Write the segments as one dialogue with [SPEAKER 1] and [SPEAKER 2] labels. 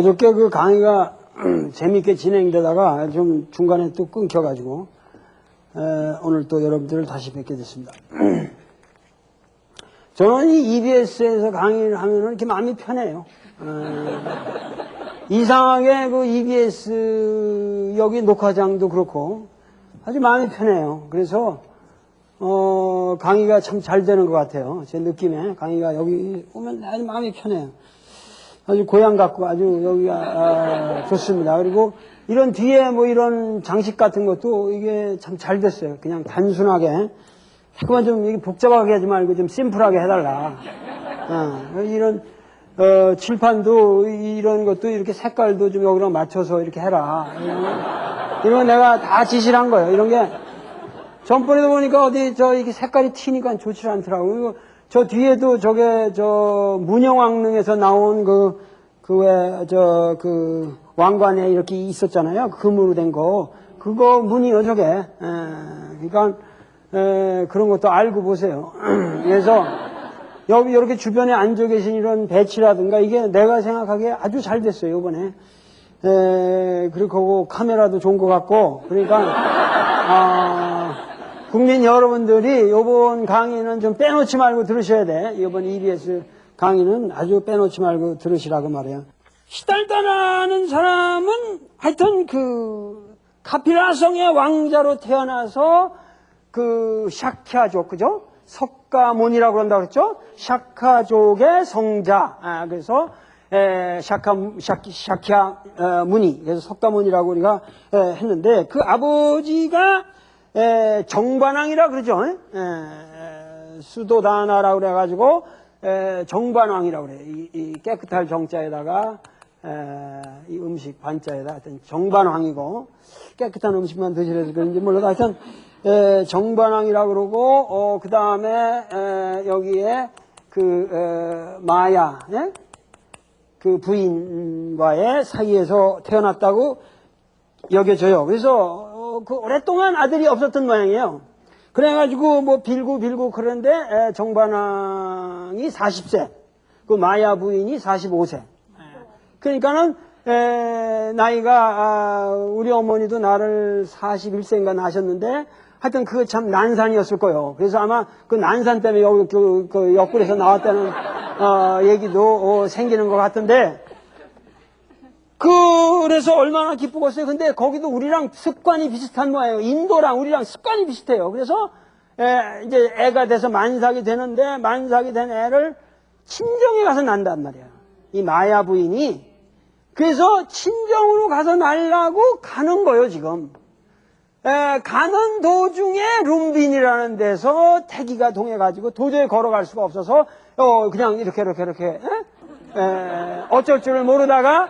[SPEAKER 1] 어저께 그 강의가 재밌게 진행되다가 좀 중간에 또 끊겨가지고 오늘 또 여러분들을 다시 뵙게 됐습니다. 저는 이 EBS에서 강의를 하면은 이렇게 마음이 편해요. 이상하게 그 EBS 여기 녹화장도 그렇고 아주 마음이 편해요. 그래서 강의가 참 잘 되는 것 같아요. 제 느낌에 강의가 여기 오면 아주 마음이 편해요. 아주 고향 같고 아주 여기가 좋습니다. 그리고 이런 뒤에 뭐 이런 장식 같은 것도 이게 참 잘 됐어요. 그냥 단순하게 자꾸만 좀 이게 복잡하게 하지 말고 좀 심플하게 해달라. 이런 칠판도 이런 것도 이렇게 색깔도 좀 여기랑 맞춰서 이렇게 해라. 이런 거 내가 다 지시를 한 거예요. 이런 게 전번에도 보니까 어디 이게 색깔이 튀니까 좋지 않더라고요. 저 뒤에도 저게 문영왕릉에서 나온 왕관에 이렇게 있었잖아요. 금으로 된 거. 그거 문이요, 저게. 그러니까, 그런 것도 알고 보세요. 그래서, 여기 이렇게 주변에 앉아 계신 이런 배치라든가 이게 내가 생각하기에 아주 잘 됐어요, 이번에. 그리고 카메라도 좋은 것 같고, 그러니까, 국민 여러분들이 이번 강의는 좀 빼놓지 말고 들으셔야 돼. 이번 EBS 강의는 아주 빼놓지 말고 들으시라고 말해요. 시달다라는 사람은 하여튼 카피라성의 왕자로 태어나서 샤크야족, 그죠? 석가모니라고 그런다고 그랬죠? 샤크족의 성자. 그래서 샤크야무니. 그래서 석가모니라고 우리가 했는데 그 아버지가 정반왕이라 그러죠. 수도다나라고 그래가지고 정반왕이라고 그래요. 이 깨끗할 정자에다가 이 음식 반자에다 하여튼 정반왕이고 깨끗한 음식만 드시려서 그런지 몰라도 하여튼 정반왕이라고 그러고 그 다음에 여기에 마야 그 부인과의 사이에서 태어났다고 여겨져요. 그래서 오랫동안 아들이 없었던 모양이에요. 그래가지고 뭐 빌고 그런데 정반왕이 40세, 그 마야 부인이 45세. 그러니까는 나이가 우리 어머니도 나를 41세인가 낳으셨는데 하여튼 그거 참 난산이었을 거예요. 그래서 아마 그 난산 때문에 여기 그 옆구리에서 나왔다는 얘기도 생기는 것 같은데. 그래서 얼마나 기쁘겠어요. 근데 거기도 우리랑 습관이 비슷한 모양이에요. 인도랑 우리랑 습관이 비슷해요. 그래서 이제 애가 돼서 만삭이 되는데 만삭이 된 애를 친정에 가서 난단 말이에요. 이 마야 부인이. 그래서 친정으로 가서 날라고 가는 거예요, 지금. 가는 도중에 룸빈이라는 데서 태기가 동해가지고 도저히 걸어갈 수가 없어서 그냥 이렇게 어쩔 줄을 모르다가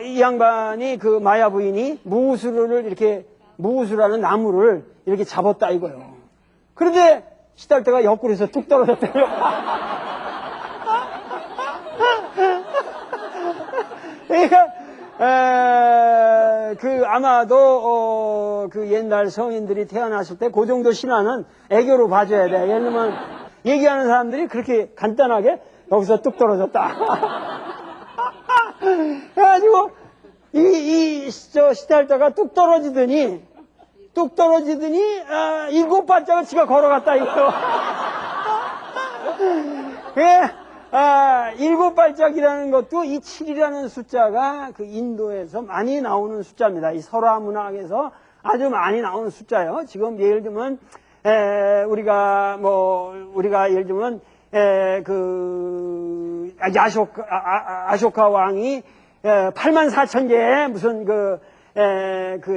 [SPEAKER 1] 이 양반이 그 마야 부인이 무우수라는 나무를 이렇게 잡았다 이거요. 그런데 시달대가 옆구리에서 뚝 떨어졌대요. 그러니까 아마도 그 옛날 성인들이 태어났을 때 그 정도 신화는 애교로 봐줘야 돼. 왜냐면 얘기하는 사람들이 그렇게 간단하게 여기서 뚝 떨어졌다. 그래가지고 시달다가 뚝 떨어지더니 7발짝을 지가 걸어갔다 이거요. 7발짝이라는 것도 이 7이라는 숫자가 그 인도에서 많이 나오는 숫자입니다. 이 설화 문학에서 아주 많이 나오는 숫자예요. 지금 예를 들면 우리가 예를 들면 아쇼카 왕이 84,000개의 무슨 그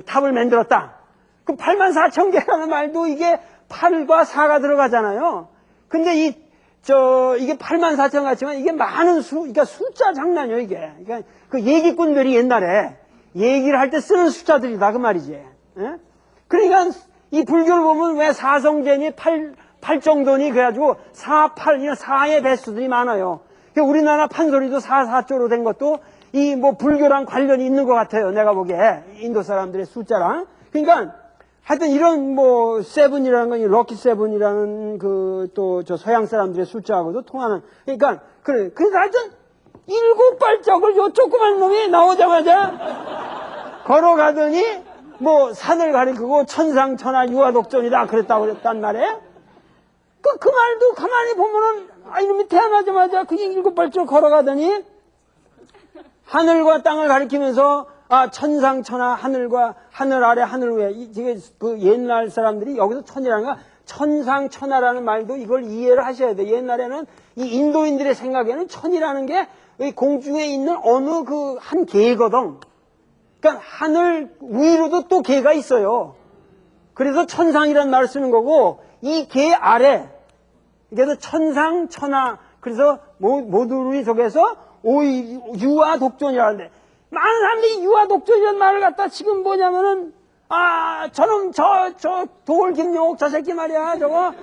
[SPEAKER 1] 탑을 만들었다. 그 84,000개라는 말도 이게 8과 4가 들어가잖아요. 근데 이게 84,000 같지만 이게 많은 그러니까 숫자 장난이에요, 이게. 그러니까 그 얘기꾼들이 옛날에 얘기를 할 때 쓰는 숫자들이다, 그 말이지. 예? 그러니까 이 불교를 보면 왜 사성제니 8 정도니 그래가지고 4, 8, 4의 배수들이 많아요. 우리나라 판소리도 4, 4조로 된 것도 이 뭐 불교랑 관련이 있는 것 같아요. 내가 보기에. 인도 사람들의 숫자랑. 그러니까 하여튼 이런 뭐 세븐이라는 건 럭키 세븐이라는 또 저 서양 사람들의 숫자하고도 통하는. 그러니까 그래서 하여튼 일곱 발짝을 요 조그만 놈이 나오자마자 걸어가더니 뭐 산을 가리키고 천상천하 유아독존이다 그랬단 말이에요. 그 말도 가만히 보면은 이놈이 태어나자마자 그게 일곱 발짝 걸어가더니 하늘과 땅을 가리키면서 천상천하 하늘과 하늘 아래 하늘 위에 이게 그 옛날 사람들이 여기서 천이라는 거 천상천하라는 말도 이걸 이해를 하셔야 돼요. 옛날에는 이 인도인들의 생각에는 천이라는 게 공중에 있는 어느 그 한 개거든. 그러니까 하늘 위로도 또 개가 있어요. 그래서 천상이라는 말을 쓰는 거고 이 개 아래 그래서 천상천하 그래서 모두를 속에서 유아독존이라는데 많은 사람들이 유아독존이라는 말을 갖다 지금 뭐냐면은 저놈 저 도올 김용옥 저 새끼 말이야 저거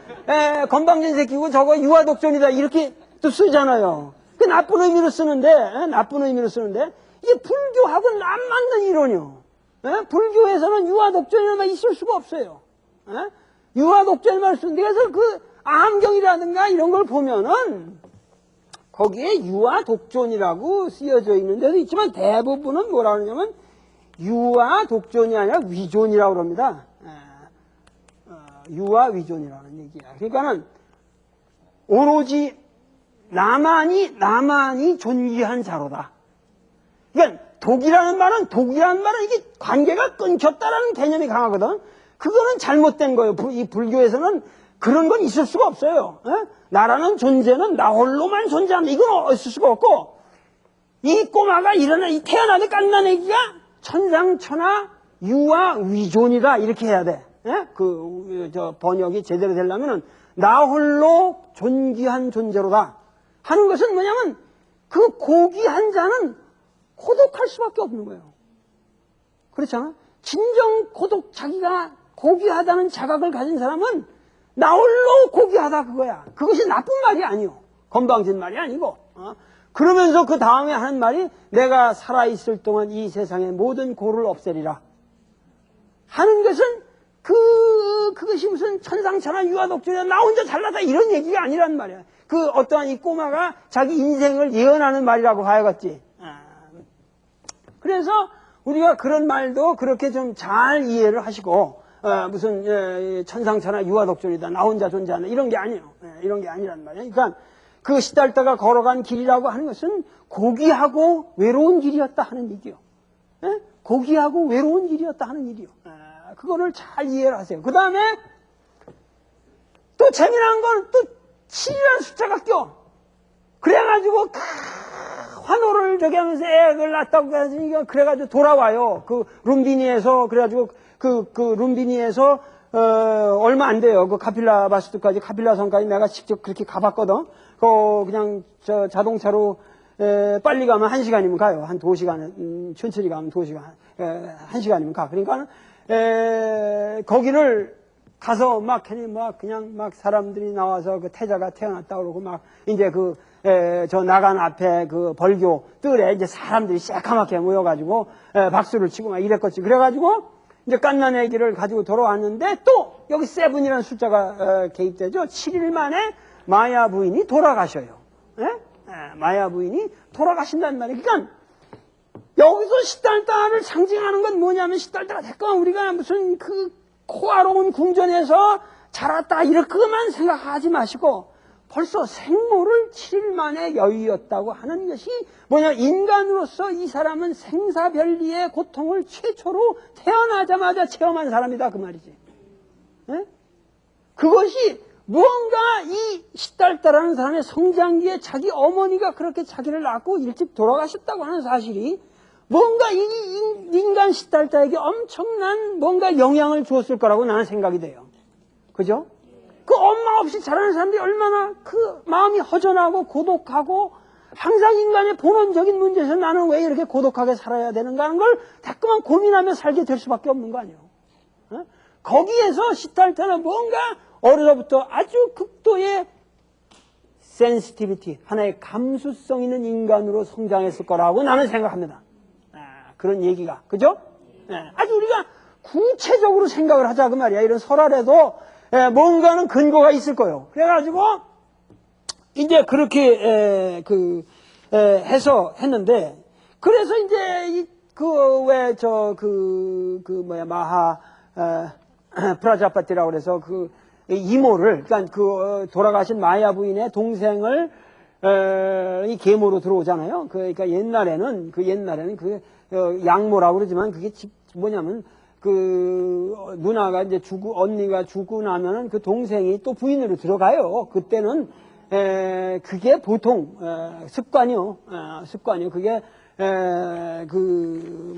[SPEAKER 1] 건방진 새끼고 저거 유아독존이다 이렇게 또 쓰잖아요. 그 나쁜 의미로 쓰는데 이게 불교하고는 안 맞는 이론이요. 불교에서는 유아독존이라는 말이 있을 수가 없어요. 유아독존이라는 말을 쓰는데 그래서 그 암경이라든가 이런 걸 보면은 거기에 유아독존이라고 쓰여져 있는 데도 있지만 대부분은 뭐라 그러냐면 유아독존이 아니라 위존이라고 그럽니다. 유아위존이라는 얘기야. 그러니까는 오로지 나만이 존귀한 자로다. 그러니까 독이라는 말은 이게 관계가 끊겼다라는 개념이 강하거든. 그거는 잘못된 거예요. 이 불교에서는 그런 건 있을 수가 없어요. 나라는 존재는 나 홀로만 존재한다. 이건 있을 수가 없고 이 꼬마가 이 태어나는 깐난 애기가 천상천하 유아위존이다 이렇게 해야 돼. 저 번역이 제대로 되려면은 나 홀로 존귀한 존재로다 하는 것은 뭐냐면 그 고귀한 자는 고독할 수밖에 없는 거예요. 그렇잖아. 진정 자기가 고귀하다는 자각을 가진 사람은 나 홀로 고귀하다 그거야. 그것이 나쁜 말이 아니요. 건방진 말이 아니고. 그러면서 그 다음에 하는 말이 내가 살아있을 동안 이 세상의 모든 고를 없애리라 하는 것은 그것이 무슨 천상천하 유아독존이야 나 혼자 잘나다 이런 얘기가 아니란 말이야. 그 어떠한 이 꼬마가 자기 인생을 예언하는 말이라고 봐야겠지. 그래서 우리가 그런 말도 그렇게 좀 잘 이해를 하시고 무슨 천상천하 유아독존이다 나 혼자 존재한다 이런 게 아니에요. 이런 게 아니란 말이에요. 그러니까 그 시달다가 걸어간 길이라고 하는 것은 고귀하고 외로운 길이었다 하는 얘기요. 고귀하고 외로운 길이었다 하는 일이요. 그거를 잘 이해를 하세요. 그 다음에 또 재미난 건 또 7이라는 숫자가 껴. 그래가지고 환호를 저기 하면서 애를 낳았다고 해서 그래가지고 돌아와요. 그 룸비니에서 그래가지고 그 룸비니에서 얼마 안 돼요. 그 카필라 바스트까지 카필라성까지 내가 직접 그렇게 가봤거든. 그냥 자동차로 빨리 가면 1시간이면 가요. 한 2시간, 천천히 가면 2시간, 1시간이면 가. 그러니까 거기를 가서 그냥 사람들이 나와서 그 태자가 태어났다 그러고 이제 저 나간 앞에 그 벌교 뜰에 이제 사람들이 새카맣게 모여가지고 박수를 치고 막 이랬겠지. 그래가지고 이제 깐난 애기를 가지고 돌아왔는데 또 여기 세븐이라는 숫자가 개입되죠. 7일 만에 마야 부인이 돌아가셔요. 마야 부인이 돌아가신단 말이에요. 그러니까 여기서 시달다를 상징하는 건 뭐냐면 시달다가 잠깐 우리가 무슨 그 코아로운 궁전에서 자랐다 이렇게만 생각하지 마시고 벌써 생모를 7일 만에 여의었다고 하는 것이 뭐냐 인간으로서 이 사람은 생사별리의 고통을 최초로 태어나자마자 체험한 사람이다 그 말이지. 그것이 무언가 이 시달다라는 사람의 성장기에 자기 어머니가 그렇게 자기를 낳고 일찍 돌아가셨다고 하는 사실이 뭔가 이 인간 시달다에게 엄청난 뭔가 영향을 주었을 거라고 나는 생각이 돼요. 그죠? 그 엄마 없이 자라는 사람들이 얼마나 그 마음이 허전하고 고독하고 항상 인간의 본원적인 문제에서 나는 왜 이렇게 고독하게 살아야 되는가 하는 걸 자꾸만 고민하며 살게 될 수밖에 없는 거 아니에요. 거기에서 시달다는 뭔가 어려서부터 아주 극도의 센시티비티, 하나의 감수성 있는 인간으로 성장했을 거라고 나는 생각합니다. 그런 얘기가. 그죠? 아주 우리가 구체적으로 생각을 하자 그 말이야. 이런 설화에도 뭔가는 근거가 있을 거예요. 그래가지고 이제 그렇게 해서 했는데, 그래서 이제 마하 프라자파티라고 그래서 그 이모를, 그러니까 돌아가신 마야 부인의 동생을 이 계모로 들어오잖아요. 그러니까 옛날에는 양모라고 그러지만 그게 뭐냐면 누나가 이제 언니가 죽고 나면은 그 동생이 또 부인으로 들어가요. 그때는 그게 보통 습관이요. 그게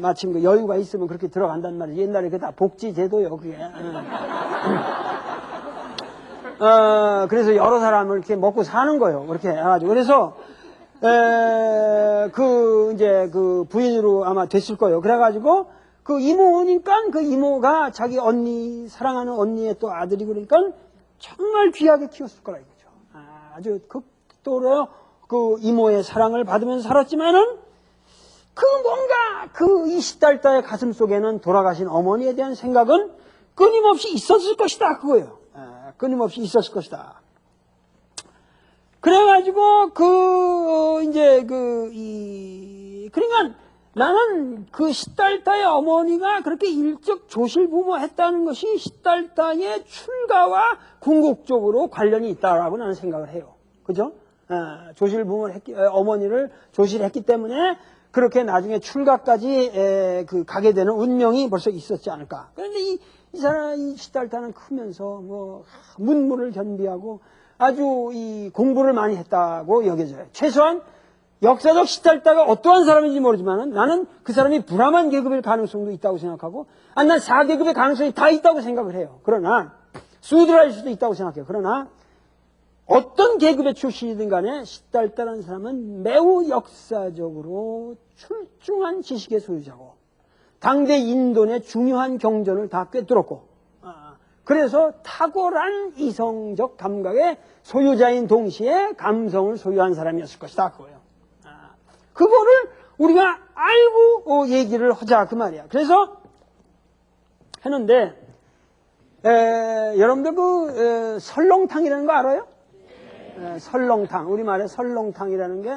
[SPEAKER 1] 마침 여유가 있으면 그렇게 들어간단 말이에요. 옛날에 그게 다 복지 제도요. 그게. 그래서 여러 사람을 이렇게 먹고 사는 거예요. 그렇게 해가지고. 그래서, 부인으로 아마 됐을 거예요. 그래가지고, 그 이모니까 그 이모가 자기 사랑하는 언니의 또 아들이고 그러니까 정말 귀하게 키웠을 거라 이거죠. 아주 극도로 그 이모의 사랑을 받으면서 살았지만은 이 시달다의 가슴 속에는 돌아가신 어머니에 대한 생각은 끊임없이 있었을 것이다. 그거예요. 끊임없이 있었을 것이다. 그래가지고, 그러니까 나는 그 시달다의 어머니가 그렇게 일찍 조실부모 했다는 것이 시달다의 출가와 궁극적으로 관련이 있다라고 나는 생각을 해요. 그죠? 어머니를 조실했기 때문에 그렇게 나중에 출가까지 가게 되는 운명이 벌써 있었지 않을까. 그런데 이 시달다는 크면서 문무를 겸비하고 아주 공부를 많이 했다고 여겨져요. 최소한 역사적 시달다가 어떠한 사람인지 모르지만 나는 그 사람이 브라만 계급일 가능성도 있다고 생각하고, 난 4계급의 가능성이 다 있다고 생각을 해요. 그러나 수드라일 수도 있다고 생각해요. 그러나 어떤 계급의 출신이든 간에 시달다라는 사람은 매우 역사적으로 출중한 지식의 소유자고 당대 인도의 중요한 경전을 다 꿰뚫었고, 그래서 탁월한 이성적 감각의 소유자인 동시에 감성을 소유한 사람이었을 것이다. 그거예요. 그거를 우리가 알고 얘기를 하자 그 말이야. 그래서 했는데 여러분들 설렁탕이라는 거 알아요? 설렁탕, 우리말에 설렁탕이라는 게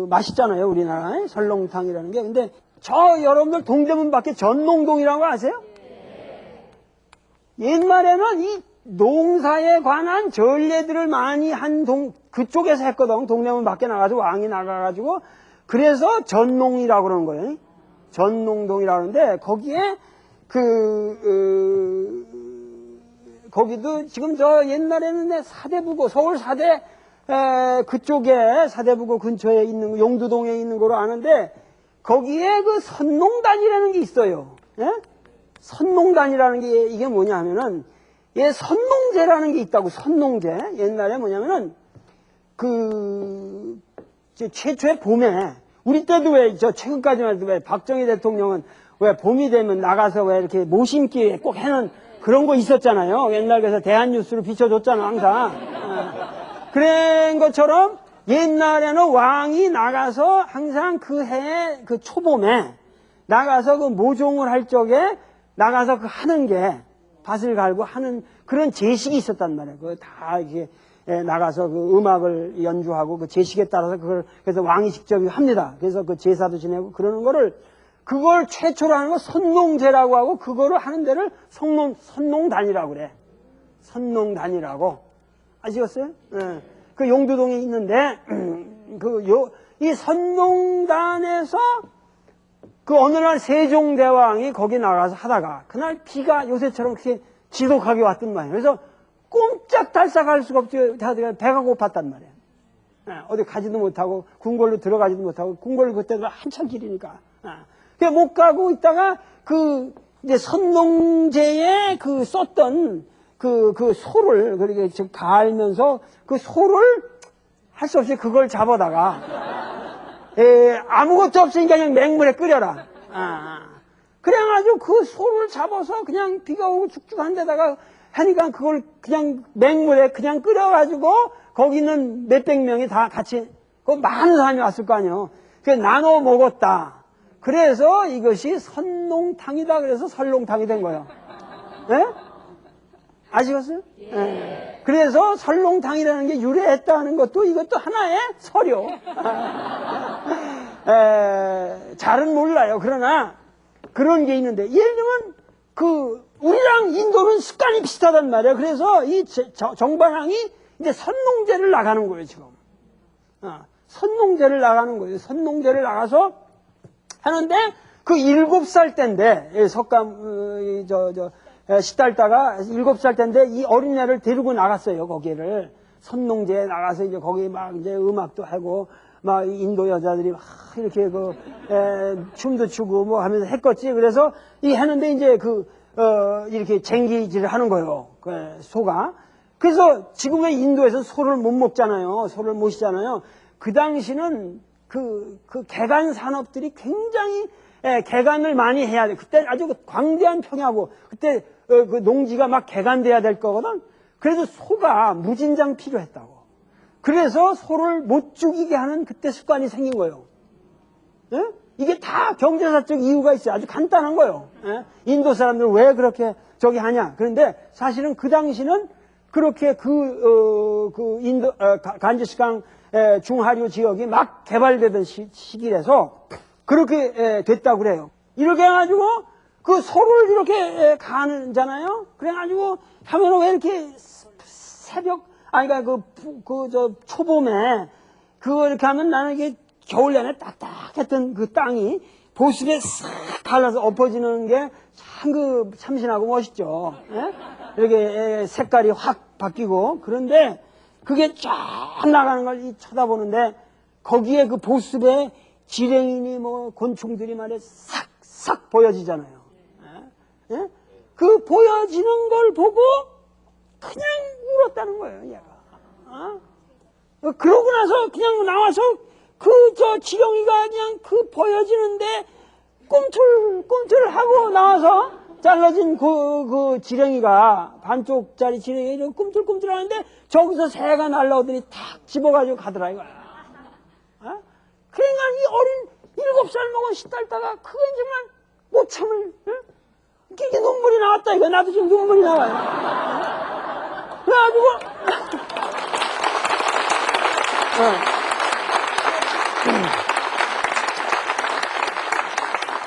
[SPEAKER 1] 맛있잖아요. 우리나라에 설렁탕이라는 게. 근데 여러분들 동대문 밖에 전농동이라는 거 아세요? 옛날에는 이 농사에 관한 전례들을 많이 한 그쪽에서 했거든. 동대문 밖에 나가지고 왕이 나가가지고. 그래서 전농이라고 그러는 거예요. 전농동이라고 그러는데, 거기에 거기도 지금 옛날에는 사대부고, 서울 사대, 그쪽에 사대부고 근처에 있는, 용두동에 있는 거로 아는데, 거기에 선농단이라는 게 있어요. 예? 선농단이라는 게 이게 뭐냐 하면은, 선농제라는 게 있다고, 선농제. 옛날에 뭐냐면은, 최초의 봄에, 우리 때도 최근까지만 해도 박정희 대통령은 봄이 되면 나가서 이렇게 모심기 꼭 해는 그런 거 있었잖아요. 옛날 그래서 대한뉴스로 비춰줬잖아, 항상. 그런 것처럼 옛날에는 왕이 나가서 항상 그 해에 초봄에 나가서 모종을 할 적에 나가서 하는 게 밭을 갈고 하는 그런 제식이 있었단 말이에요. 다 이렇게 나가서 음악을 연주하고 제식에 따라서 그래서 왕이 직접 합니다. 그래서 제사도 지내고 그러는 그걸 최초로 하는 거 선농제라고 하고, 그거를 하는 데를 선농단이라고 그래. 선농단이라고. 아시겠어요? 그 용두동에 있는데, 이 선농단에서 어느 날 세종대왕이 거기 나가서 하다가, 그날 비가 요새처럼 그렇게 지독하게 왔단 말이에요. 그래서 꼼짝달싹 할 수가 없지. 배가 고팠단 말이에요. 어디 가지도 못하고, 궁궐로 들어가지도 못하고, 궁궐 그때도 한참 길이니까. 못 가고 있다가, 이제 선농제에 썼던 소를, 그렇게 갈면서 소를 할 수 없이 그걸 잡아다가, 아무것도 없으니까 그냥 맹물에 끓여라. 그래가지고 소를 잡아서 그냥 비가 오고 죽죽한 데다가 하니까 그걸 그냥 맹물에 그냥 끓여가지고 거기 있는 몇백 명이 다 같이, 많은 사람이 왔을 거 아니에요. 그래서 나눠 먹었다. 그래서 이것이 선농탕이다. 그래서 설렁탕이 된 거예요. 네? 아시겠어요? 예. 그래서 설렁탕이라는 게 유래했다는 것도 이것도 하나의 서료. 잘은 몰라요. 그러나 그런 게 있는데, 예를 들면 우리랑 인도는 습관이 비슷하단 말이에요. 그래서 이 정반항이 이제 선농제를 나가는 거예요, 지금. 선농제를 나가는 거예요. 선농제를 나가서 하는데, 그 7살 때인데, 시달다가 7살 때인데, 이 어린애를 데리고 나갔어요, 거기를. 선농제에 나가서 이제 거기 막 이제 음악도 하고, 막 인도 여자들이 막 이렇게 춤도 추고 뭐 하면서 했겠지. 그래서 하는데 이제 이렇게 쟁기질을 하는 거예요. 소가. 그래서 지금의 인도에서 소를 못 먹잖아요. 소를 모시잖아요. 그 당시는 개간 산업들이 굉장히 개간을 많이 해야 돼. 그때 아주 광대한 평야고, 그때 그 농지가 막 개간돼야 될 거거든. 그래서 소가 무진장 필요했다고. 그래서 소를 못 죽이게 하는 그때 습관이 생긴 거예요. 예? 이게 다 경제사적 이유가 있어요. 아주 간단한 거예요. 예? 인도 사람들은 왜 그렇게 하냐. 그런데 사실은 그 당시는 그렇게 인도, 간지스강 중하류 지역이 막 개발되던 시기라서 그렇게 됐다고 그래요. 이렇게 해가지고 그 소를 이렇게 가잖아요. 그래가지고 하면은 왜 이렇게 초봄에 그거 이렇게 하면 나는 이게 겨울 내내 딱딱했던 그 땅이 보습에 싹 갈라서 엎어지는 게 참 참신하고 멋있죠. 예? 이렇게 색깔이 확 바뀌고. 그런데 그게 쫙 나가는 걸 쳐다보는데 거기에 그 보습에 지렁이니 뭐 곤충들이 말이야 싹싹 보여지잖아요. 예? 예? 그 보여지는 걸 보고 그냥 울었다는 거예요, 얘가. 그러고 나서 그냥 나와서 지렁이가 그냥 보여지는데 꿈틀꿈틀 하고 나와서 잘라진 그 지렁이가 반쪽짜리 지렁이가 꿈틀꿈틀 하는데 저기서 새가 날라오더니 탁 집어가지고 가더라 이거야. 그러니까 이 어린 7살 먹은 시딸다가 그건 정말 못 참을, 이게 눈물이 나왔다 이거. 나도 지금 눈물이 나와요. 그래가지고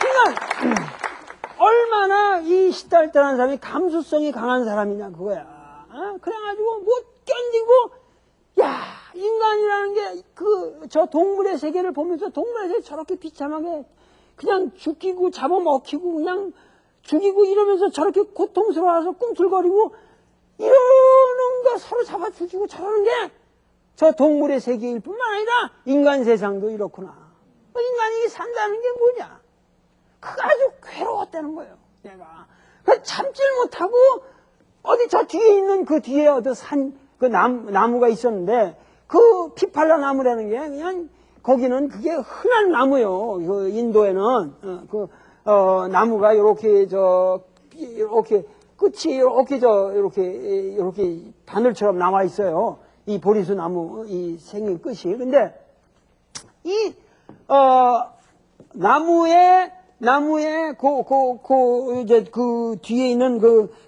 [SPEAKER 1] 그러니까 얼마나 이 시달다라는 사람이 감수성이 강한 사람이냐 그거야. 그래가지고 못 견디고, 야, 인간이라는 게 저 동물의 세계를 보면서 동물의 세계 저렇게 비참하게 그냥 죽이고 잡아먹히고 그냥 죽이고 이러면서 저렇게 고통스러워서 꿈틀거리고 이러는 거 서로 잡아 죽이고 저러는 게 저 동물의 세계일 뿐만 아니라 인간 세상도 이렇구나. 인간이 산다는 게 뭐냐? 그거 아주 괴로웠다는 거예요, 내가. 참질 못하고 어디 저 뒤에 있는 그 뒤에 나무가 있었는데 그 피팔라 나무라는 게 그냥 거기는 그게 흔한 나무요. 그 인도에는 나무가 이렇게 끝이 이렇게 바늘처럼 나와 있어요. 이 보리수 나무 이 생긴 끝이. 근데 이 나무에 이제 그 뒤에 있는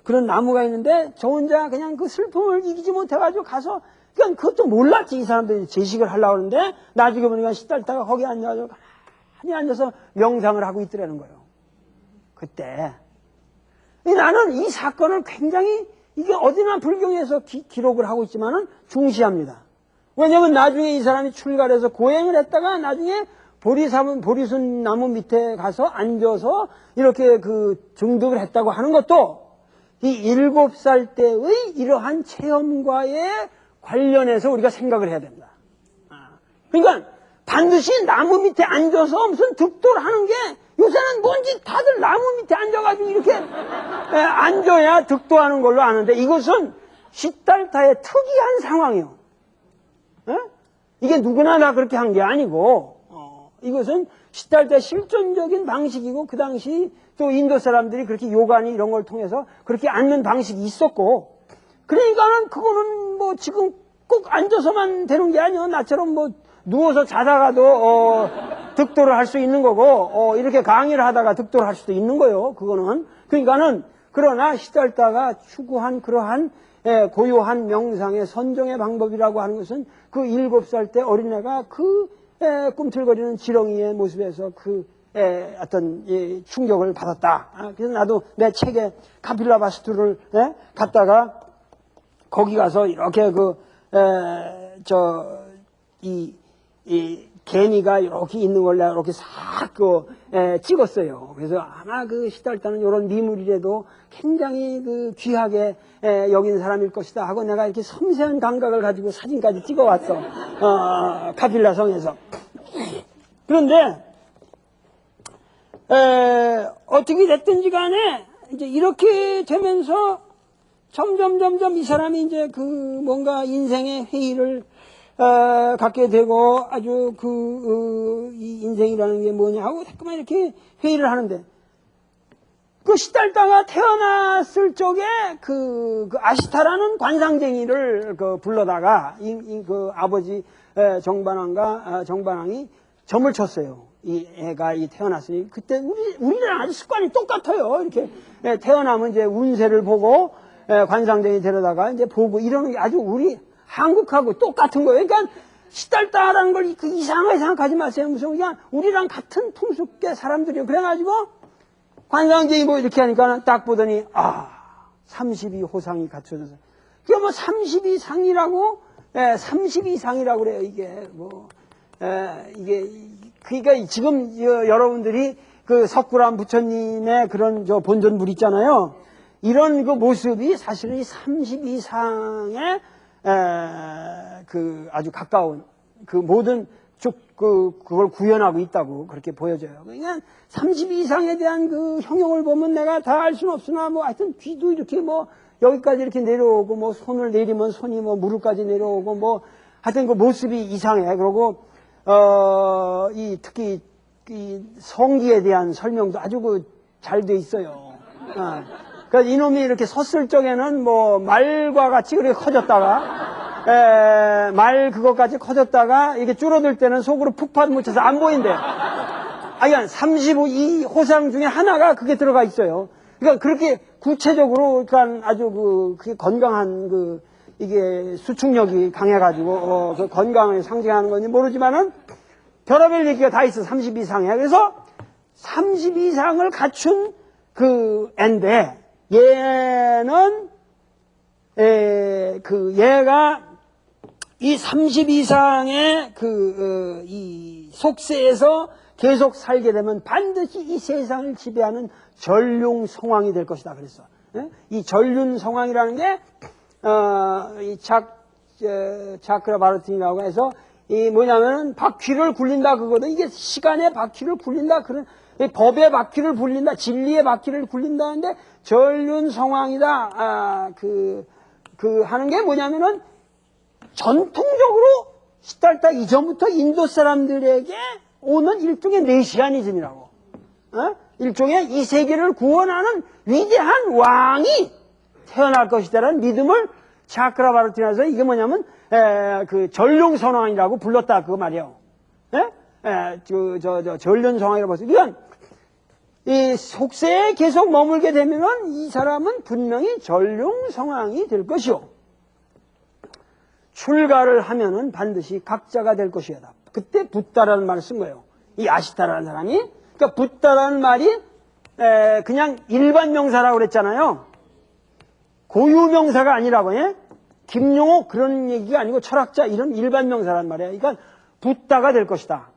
[SPEAKER 1] 그런 나무가 있는데 저 혼자 그냥 그 슬픔을 이기지 못해가지고 가서 그냥 그것도 몰랐지. 이 사람들이 제식을 하려고 하는데 나중에 보니까 시달다가 거기 앉아서 가만히 앉아서 명상을 하고 있더라는 거예요. 그때 나는 이 사건을 굉장히 이게 어디나 불경에서 기록을 하고 있지만은 중시합니다. 왜냐면 나중에 이 사람이 출가해서 고행을 했다가 나중에 보리순 나무 밑에 가서 앉아서 이렇게 중득을 했다고 하는 것도 이 7살 때의 이러한 체험과의 관련해서 우리가 생각을 해야 됩니다. 그러니까 반드시 나무 밑에 앉아서 무슨 득도를 하는 게 요새는 뭔지 다들 나무 밑에 앉아가지고 이렇게 앉아야 득도하는 걸로 아는데 이것은 시달타의 특이한 상황이요. 이게 누구나 다 그렇게 한 게 아니고 이것은 시달타 실존적인 방식이고 그 당시 또 인도 사람들이 그렇게 요가니 이런 걸 통해서 그렇게 앉는 방식이 있었고 그러니까는 그거는 뭐 지금 꼭 앉아서만 되는 게 아니요. 나처럼 뭐 누워서 자다가도 득도를 할 수 있는 거고 이렇게 강의를 하다가 득도를 할 수도 있는 거예요. 그거는 그러니까는 그러나 시달다가 추구한 그러한 고요한 명상의 선정의 방법이라고 하는 것은 그 7살 때 어린애가 그 꿈틀거리는 지렁이의 모습에서 그 어떤 충격을 받았다. 그래서 나도 내 책에 카필라바스투를 갔다가 거기 가서 이렇게 이 개미가 이렇게 있는 걸 내가 이렇게 싹 찍었어요. 그래서 아마 그 시달다는 이런 미물이라도 굉장히 그 귀하게 여긴 사람일 것이다 하고 내가 이렇게 섬세한 감각을 가지고 사진까지 찍어왔어. 카필라 성에서. 그런데 어떻게 됐든지 간에 이제 이렇게 되면서 점점 이 사람이 이제 그 뭔가 인생의 회의를 갖게 되고 아주 이 인생이라는 게 뭐냐 하고 자꾸만 이렇게 회의를 하는데 그 시달다가 태어났을 적에 그 아시타라는 관상쟁이를 불러다가 그 아버지 정반왕이 점을 쳤어요. 이 애가 태어났으니 그때 우리랑 아주 습관이 똑같아요. 이렇게 태어나면 이제 운세를 보고 관상쟁이 데려다가 이제 보고 이러는 게 아주 우리 한국하고 똑같은 거예요. 그러니까 시달다라는 걸 그 이상하게 생각하지 마세요. 무슨 그냥 우리랑 같은 풍습계 사람들이요. 그래가지고 관상쟁이 뭐 이렇게 하니까 딱 보더니 32호상이 갖춰져서 그게 뭐 32상이라고 32상이라고 그래요. 이게 뭐 이게 그러니까 지금 여러분들이 그 석굴암 부처님의 그런 본전물 있잖아요. 이런 그 모습이 사실은 이 32상의 그 아주 가까운 그 모든 그걸 구현하고 있다고 그렇게 보여져요. 그러니까 32상에 대한 그 형용을 보면 내가 다 알 수는 없으나 뭐 하여튼 귀도 이렇게 뭐 여기까지 이렇게 내려오고 뭐 손을 내리면 손이 뭐 무릎까지 내려오고 뭐 하여튼 그 모습이 이상해. 그러고 특히 이 성기에 대한 설명도 아주 잘 돼 있어요. 그러니까 이놈이 이렇게 섰을 적에는 뭐 말과 같이 그렇게 커졌다가 말 그것까지 커졌다가 이게 줄어들 때는 속으로 푹 묻혀서 안 보인대. 그러니까 35이 호상 중에 하나가 그게 들어가 있어요. 그러니까 그렇게 구체적으로 그러니까 아주 그게 건강한 이게 수축력이 강해가지고 그 건강을 상징하는 건지 모르지만은 별의별 얘기가 다 있어. 32상에. 그래서 32상을 갖춘 그 애인데 얘는 얘가 이 32상의 이 속세에서 계속 살게 되면 반드시 이 세상을 지배하는 전륜성왕이 될 것이다 그랬어. 이 전륜성왕이라는 게 이 차크라 바르틴이라고 해서 이 뭐냐면은 바퀴를 굴린다 그거든. 이게 시간의 바퀴를 굴린다 그런 법의 바퀴를 굴린다, 진리의 바퀴를 굴린다는데 전륜성왕이다. 하는 게 뭐냐면은 전통적으로 시달다 이전부터 인도 사람들에게 오는 일종의 메시아니즘이라고. 일종의 이 세계를 구원하는 위대한 왕이 태어날 것이다라는 믿음을 차크라 바르틴에서 이게 뭐냐면 그 전륜성왕이라고 불렀다 그거 말이에요. 전륜성왕이라고 봤어요. 그러니까 이 속세에 계속 머물게 되면은 이 사람은 분명히 전륜성왕이 될 것이요. 출가를 하면은 반드시 각자가 될 것이다. 그때 붓다라는 말을 쓴 거예요. 이 아시타라는 사람이. 그러니까 붓다라는 말이 그냥 일반 명사라고 그랬잖아요. 고유 명사가 아니라고. 김용옥 그런 얘기가 아니고 철학자 이런 일반 명사란 말이에요. 그러니까 붓다가 될 것이다.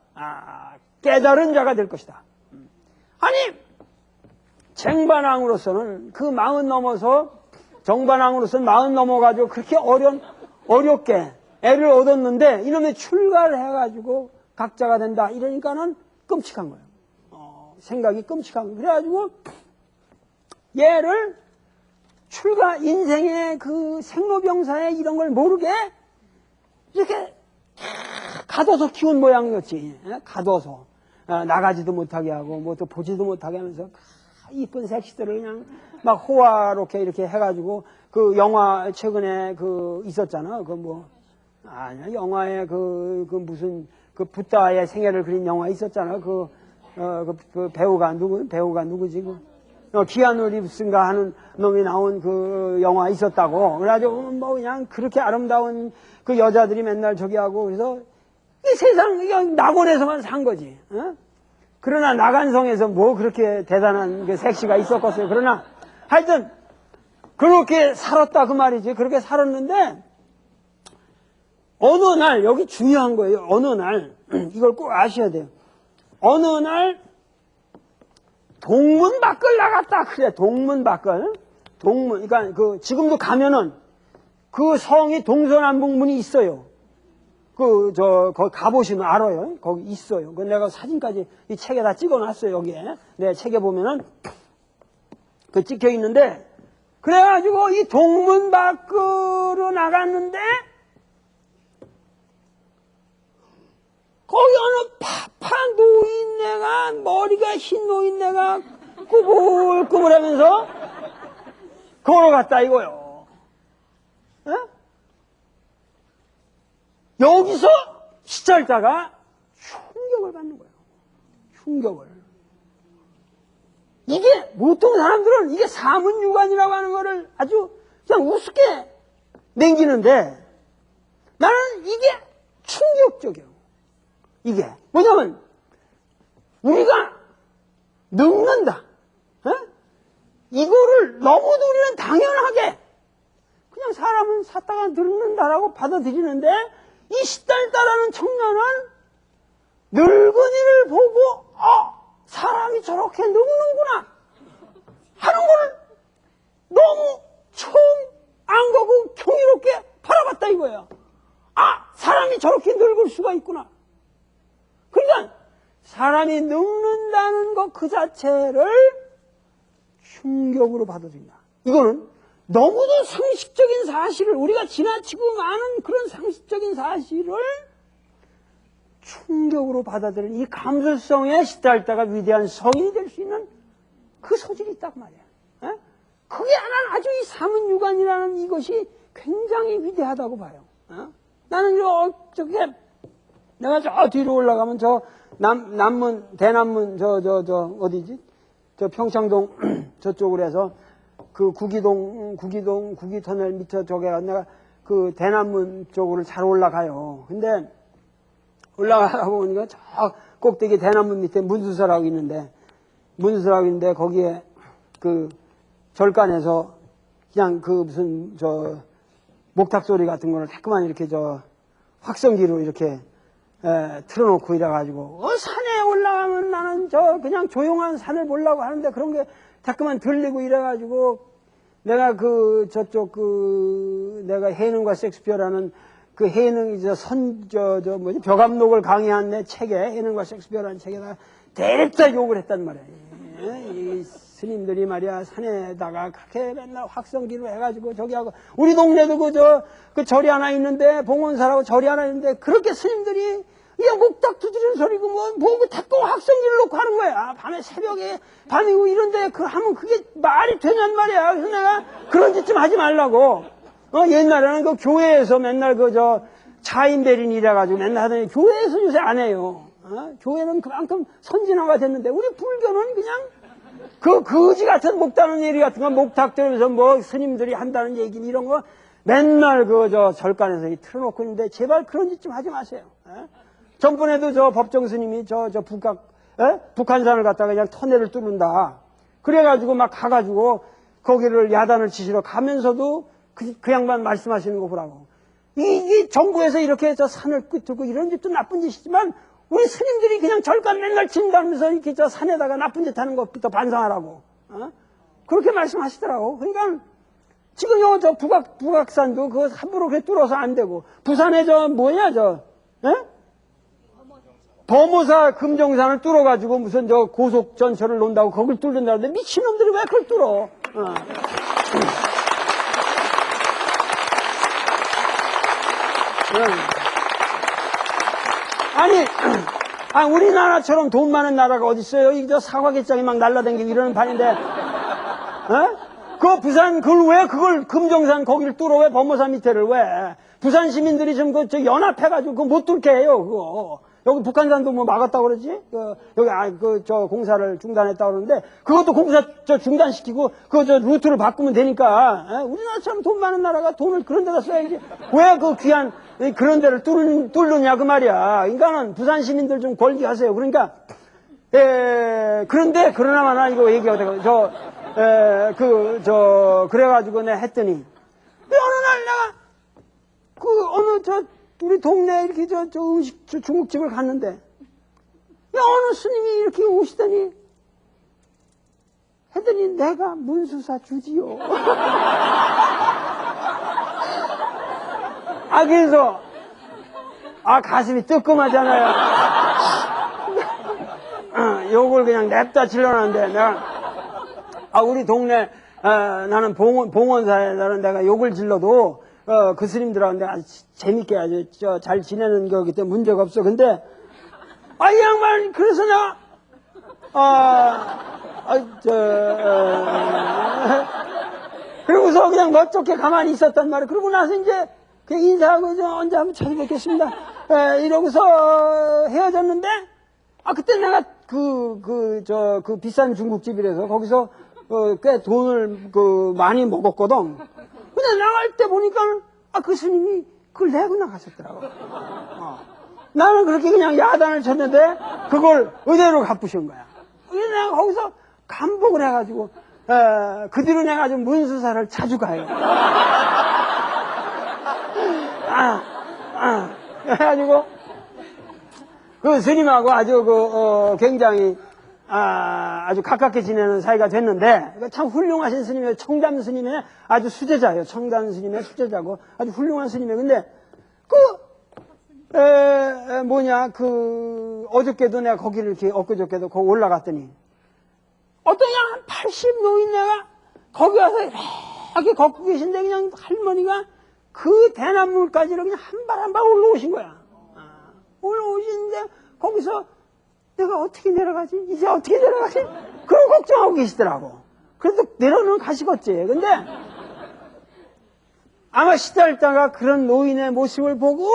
[SPEAKER 1] 깨달은 자가 될 것이다. 아니 쟁반왕으로서는 그 40 넘어서 정반왕으로서는 40 넘어가지고 그렇게 어렵게 애를 얻었는데 이놈의 출가를 해가지고 각자가 된다 이러니까는 끔찍한 거예요. 생각이 끔찍한 거예요. 그래가지고 얘를 출가 인생의 그 생로병사의 이런 걸 모르게 이렇게 가둬서 키운 모양이었지. 가둬서 나가지도 못하게 하고 뭐 또 보지도 못하게 하면서 이쁜 색시들을 그냥 막 호화롭게 이렇게 해가지고 그 영화 최근에 있었잖아. 아니야 영화에 무슨 붓다의 생애를 그린 영화 있었잖아. 배우가 누구지? 키아누 리브스인가 하는 놈이 나온 그 영화 있었다고. 그래가지고 뭐 그냥 그렇게 아름다운 그 여자들이 맨날 저기 하고, 그래서 이 세상 그냥 낙원에서만 산 거지. 어? 그러나 나간성에서 뭐 그렇게 대단한 그 섹시가 있었겠어요. 그러나 하여튼 그렇게 살았다 그 말이지. 그렇게 살았는데 어느 날, 여기 중요한 거예요. 어느 날 이걸 꼭 아셔야 돼요. 어느 날 동문 밖을 나갔다. 그래, 동문 밖을. 동문, 그러니까 그 지금도 가면은 그 성이 동서남북문이 있어요. 거기 가보시면 알아요. 거기 있어요. 그 내가 사진까지 이 책에다 찍어놨어요. 여기에. 내 책에 보면은 그 찍혀 있는데, 그래가지고 이 동문 밖으로 나갔는데, 거기 어느 파파 노인네가, 머리가 흰 노인네가 꾸불꾸불하면서 걸어갔다 이거요. 에? 여기서 시찰자가 충격을 받는 거예요. 충격을. 이게 보통 사람들은 이게 사문유관이라고 하는 거를 아주 그냥 우습게 남기는데, 나는 이게 충격적이에요. 이게 뭐냐면 우리가 늙는다. 이거를 너무도 우리는 당연하게 그냥 사람은 샀다가 늙는다라고 받아들이는데, 이 시달다라는 청년은 늙은이를 보고 사람이 저렇게 늙는구나 하는 거를 너무 처음 안 가고 경이롭게 바라봤다 이거예요. 사람이 저렇게 늙을 수가 있구나. 그러니까 사람이 늙는다는 것 그 자체를 충격으로 받아들인다. 이거는 너무도 상식적인 사실을, 우리가 지나치고 많은 그런 상식적인 사실을 충격으로 받아들이는 이 감수성에 시달다가 위대한 성인이 될 수 있는 그 소질이 있다고 말이야. 그게 하나 아주 이 사문유관이라는 이것이 굉장히 위대하다고 봐요. 나는 저게 내가 저 뒤로 올라가면 저 남문, 대남문, 어디지? 저 평창동 저쪽으로 해서 그 구기터널 밑에 저게 내가 그 대남문 쪽으로 잘 올라가요. 근데 올라가다 보니까 저 꼭대기 대남문 밑에 문수사라고 있는데, 거기에 그 절간에서 그냥 그 무슨 저 목탁 소리 같은 거를 자꾸만 이렇게 저 확성기로 이렇게 틀어놓고 이래가지고 산에 올라가면 나는 저 그냥 조용한 산을 보려고 하는데 그런 게 자꾸만 들리고 이래가지고 내가 내가 해능과 섹스피어라는 그 해능 뭐지 벽암록을 강의한 내 책에 해능과 섹스피어라는 책에다가 대립자 욕을 했단 말이야. 이 스님들이 말이야 산에다가 그렇게 맨날 확성기로 해가지고 저기 하고, 우리 동네도 그 절이 하나 있는데 봉원사라고 절이 하나 있는데 그렇게 스님들이 그냥 목탁 두드리는 소리고 뭐 자꾸 확성기를 놓고 하는 거야. 밤에 새벽에 밤이고 이런데 하면 그게 말이 되냔 말이야. 그래서 내가 그런 짓 좀 하지 말라고. 옛날에는 그 교회에서 맨날 차인배린 이래가지고 맨날 하더니 교회에서 요새 안 해요. 교회는 그만큼 선진화가 됐는데 우리 불교는 그냥 그 거지 같은 목다는 얘기 같은 거 목탁 들으면서 뭐 스님들이 한다는 얘기 이런 거 맨날 절간에서 틀어놓고 있는데 제발 그런 짓 좀 하지 마세요. 전번에도 법정 스님이 북한산을 갖다가 그냥 터널을 뚫는다. 그래가지고 막 가가지고 거기를 야단을 치시러 가면서도 그 양반 말씀하시는 거 보라고. 이 정부에서 이렇게 산을 끄트고 이런 짓도 나쁜 짓이지만 우리 스님들이 그냥 절간 맨날 친다면서 이렇게 산에다가 나쁜 짓 하는 것부터 반성하라고. 그렇게 말씀하시더라고. 그러니까 지금 북악산도 함부로 그렇게 뚫어서 안 되고, 부산에 범오사 금정산을 뚫어가지고 무슨 고속전철을 놓는다고 거길 뚫는다는데 미친놈들이 왜 그걸 뚫어? 우리나라처럼 돈 많은 나라가 어딨어요? 사과개장이 막 날라다니고 이러는 판인데, 그 부산, 왜 금정산 거기를 뚫어? 왜 범오사 밑에를 왜? 부산 시민들이 좀 연합해가지고 그거 못 뚫게 해요, 그거. 여기 북한산도 뭐 막았다고 그러지? 여기, 저 공사를 중단했다고 그러는데, 그것도 공사 중단시키고, 루트를 바꾸면 되니까, 우리나라처럼 돈 많은 나라가 돈을 그런 데다 써야지. 왜 그 귀한, 그런 데를 뚫느냐, 그 말이야. 그러니까는 부산 시민들 좀 권리하세요. 그러니까, 그런데, 그러나마나 이거 얘기하다가, 그래가지고 내가 했더니, 어느 날 내가, 우리 동네에 이렇게 음식, 중국집을 갔는데, 어느 스님이 이렇게 오시더니, 했더니 내가 문수사 주지요. 그래서, 가슴이 뜨끔하잖아요. 욕을 그냥 냅다 질러놨는데, 내가, 우리 동네, 나는 봉원사에서는 내가 욕을 질러도, 그 스님들하고 내가 재밌게 아주 잘 지내는 거기 때문에 문제가 없어. 근데, 이 양반, 그래서 내가, 그러고서 그냥 멋쩍게 가만히 있었단 말이야. 그러고 나서 이제, 그 인사하고, 언제 한번 찾아뵙겠습니다. 이러고서 헤어졌는데, 그때 내가 그 비싼 중국집이라서 거기서, 꽤 돈을, 많이 먹었거든. 근데 나갈 때 보니까, 그 스님이 그걸 내고 나가셨더라고. 나는 그렇게 그냥 야단을 쳤는데, 그걸 의대로 갚으신 거야. 그래서 내가 거기서 감복을 해가지고, 그 뒤로 내가 좀 문수사를 자주 가요. 그래가지고, 그 스님하고 아주 굉장히, 아주 가깝게 지내는 사이가 됐는데, 참 훌륭하신 스님이에요. 청담 스님의 아주 수제자예요. 청담 스님의 수제자고, 아주 훌륭한 스님이에요. 근데, 어저께도 내가 거기를 이렇게, 엊그저께도 거기 올라갔더니, 어떤 그냥 한 80 노인네가 거기 와서 이렇게 걷고 계신데, 그냥 할머니가 그 대나무까지를 그냥 한 발 한 발 올라오신 거야. 올라오시는데, 거기서 내가 어떻게 내려가지? 이제 어떻게 내려가지? 그런 걱정하고 계시더라고. 그래도 내려는 가시겠지. 근데 아마 시달다가 그런 노인의 모습을 보고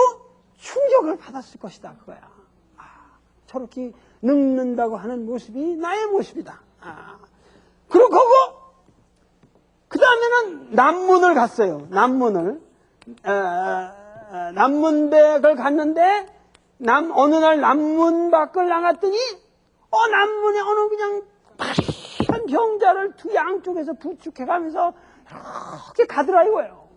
[SPEAKER 1] 충격을 받았을 것이다. 그거야. 저렇게 늙는다고 하는 모습이 나의 모습이다. 그리고 그 다음에는 남문을 갔어요. 남문을. 남문백을 갔는데 어느 날 남문 밖을 나갔더니, 남문에 어느 그냥 파란 병자를 두 양쪽에서 부축해가면서 이렇게 가더라 이거예요.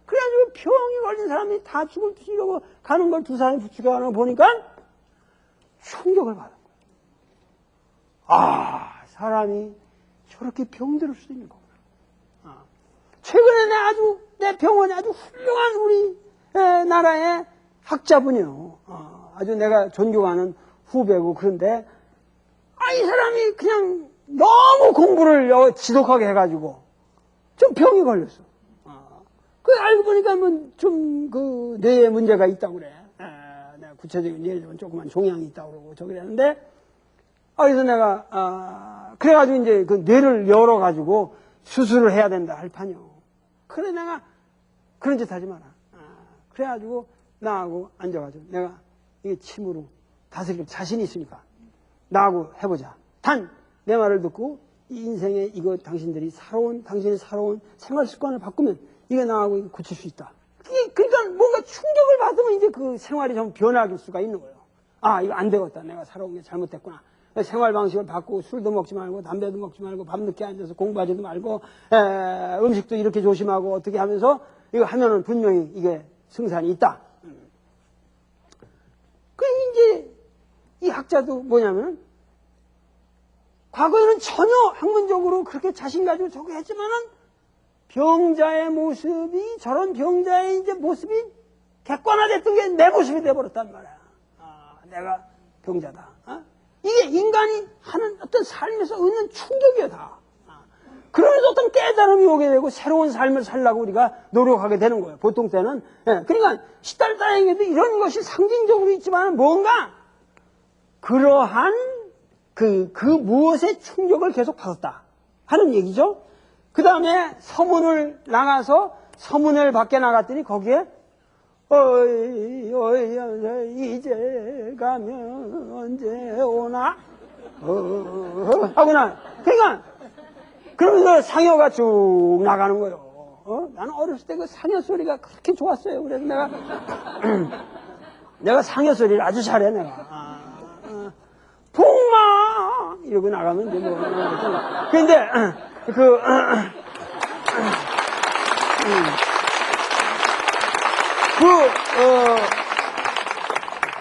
[SPEAKER 1] 그래가지고 병이 걸린 사람이 다 죽을 듯이 이러고 가는 걸 두 사람이 부축해가는 거 보니까 충격을 받은 거예요. 사람이 저렇게 병들을 수 있는 거구나. 최근에 내 병원에 아주 훌륭한 우리 나라의 학자분이요. 아주 내가 존경하는 후배고 그런데 이 사람이 그냥 너무 공부를 지독하게 해가지고 좀 병이 걸렸어. 알고 보니까 좀 뇌에 문제가 있다고 그래. 내가 구체적인 예를 들면 조그만 종양이 있다고 그러고 그랬는데 그래서 내가 그래가지고 이제 그 뇌를 열어가지고 수술을 해야 된다 할 판이요. 그래 내가 그런 짓 하지 마라. 그래가지고 나하고 앉아가지고 내가 이게 침으로 다스릴 자신이 있으니까 나하고 해보자. 단 내 말을 듣고 이 인생에 이거 당신이 살아온 생활 습관을 바꾸면 이게 나하고 고칠 수 있다. 그러니까 뭔가 충격을 받으면 이제 그 생활이 좀 변화할 수가 있는 거예요. 이거 안 되겠다. 내가 살아온 게 잘못됐구나. 생활 방식을 바꾸고 술도 먹지 말고 담배도 먹지 말고 밤늦게 앉아서 공부하지도 말고 음식도 이렇게 조심하고 어떻게 하면서 이거 하면은 분명히 이게 승산이 있다. 이제 이 학자도 뭐냐면 과거에는 전혀 학문적으로 그렇게 자신 가지고 저거 했지만은 병자의 모습이 저런 병자의 이제 모습이 객관화됐던 게 내 모습이 돼버렸단 말이야. 내가 병자다. 이게 인간이 하는 어떤 삶에서 얻는 충격이야 다. 그러면서 어떤 깨달음이 오게 되고 새로운 삶을 살려고 우리가 노력하게 되는 거예요. 보통 때는. 그러니까 시달다행에도 이런 것이 상징적으로 있지만 뭔가 그러한 그 무엇의 충격을 계속 받았다 하는 얘기죠. 그 다음에 서문을 나가서 서문을 밖에 나갔더니 거기에 어이 이제 가면 언제 오나 하구나. 그러니까 그러면서 상여가 쭉 나가는 거예요. 나는 어렸을 때 그 상여 소리가 그렇게 좋았어요. 그래서 내가 상여 소리를 아주 잘해 내가. 풍마 이러고 나가면 이제 뭐. 근데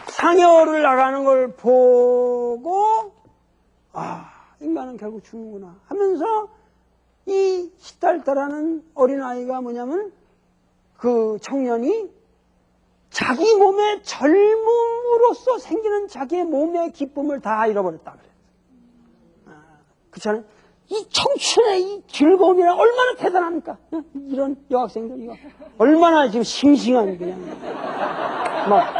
[SPEAKER 1] 상여를 나가는 걸 보고 인간은 결국 죽는구나 하면서 이 시달다라는 어린아이가 뭐냐면 그 청년이 자기 몸의 젊음으로써 생기는 자기의 몸의 기쁨을 다 잃어버렸다 그래. 그렇잖아요. 이 청춘의 이 즐거움이란 얼마나 대단합니까? 이런 여학생들 이거 얼마나 지금 싱싱한 그냥 막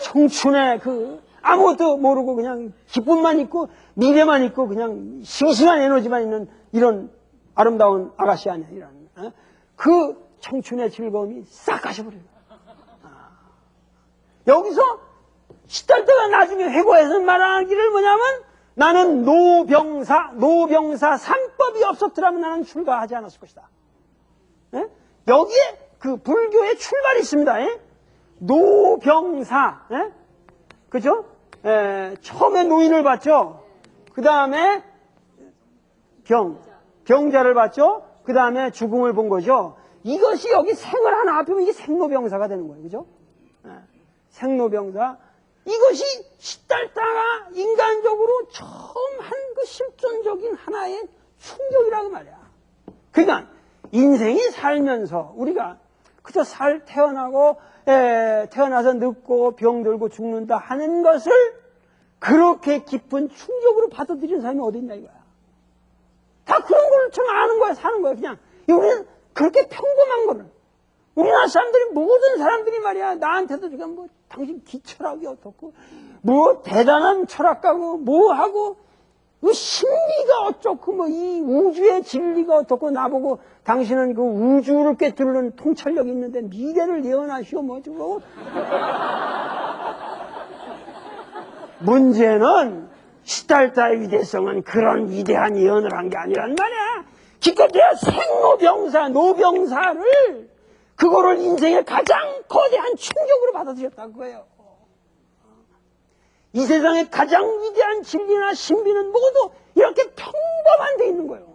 [SPEAKER 1] 청춘의 그 아무것도 모르고 그냥 기쁨만 있고 미래만 있고 그냥 싱싱한 에너지만 있는 이런 아름다운 아가씨 아니야 이런 그 청춘의 즐거움이 싹 가셔버려요. 여기서 시달때가 나중에 회고해서 말하기를 뭐냐면 나는 노병사 3법이 없었더라면 나는 출가하지 않았을 것이다. 예? 여기에 그 불교의 출발이 있습니다. 예? 노병사, 예? 그죠? 처음에 노인을 봤죠. 그 다음에 병자를 봤죠. 그 다음에 죽음을 본 거죠. 이것이 여기 생을 하나 합하면 이게 생로병사가 되는 거예요. 그죠? 생로병사. 이것이 시달다가 인간적으로 처음 한 그 실존적인 하나의 충격이라고 말이야. 그러니까 인생이 살면서 우리가 그저 태어나서 늙고 병들고 죽는다 하는 것을 그렇게 깊은 충격으로 받아들이는 사람이 어디 있나 이거야. 다 그런 걸 좀 아는 거야, 사는 거야, 그냥. 우리는 그렇게 평범한 거를. 우리나라 사람들이, 모든 사람들이 말이야, 나한테도 지금 뭐, 당신 기철학이 어떻고, 뭐, 대단한 철학가고, 뭐 하고, 뭐, 신비가 어쩌고, 뭐, 이 우주의 진리가 어떻고, 나보고, 당신은 그 우주를 꿰뚫는 통찰력이 있는데, 미래를 예언하시오, 뭐, 저거. 문제는, 시달다의 위대성은 그런 위대한 예언을 한 게 아니란 말이야. 기껏해야 생로병사, 노병사를, 그거를 인생의 가장 거대한 충격으로 받아들였다는 거예요. 이 세상의 가장 위대한 진리나 신비는 모두 이렇게 평범한 데 있는 거예요.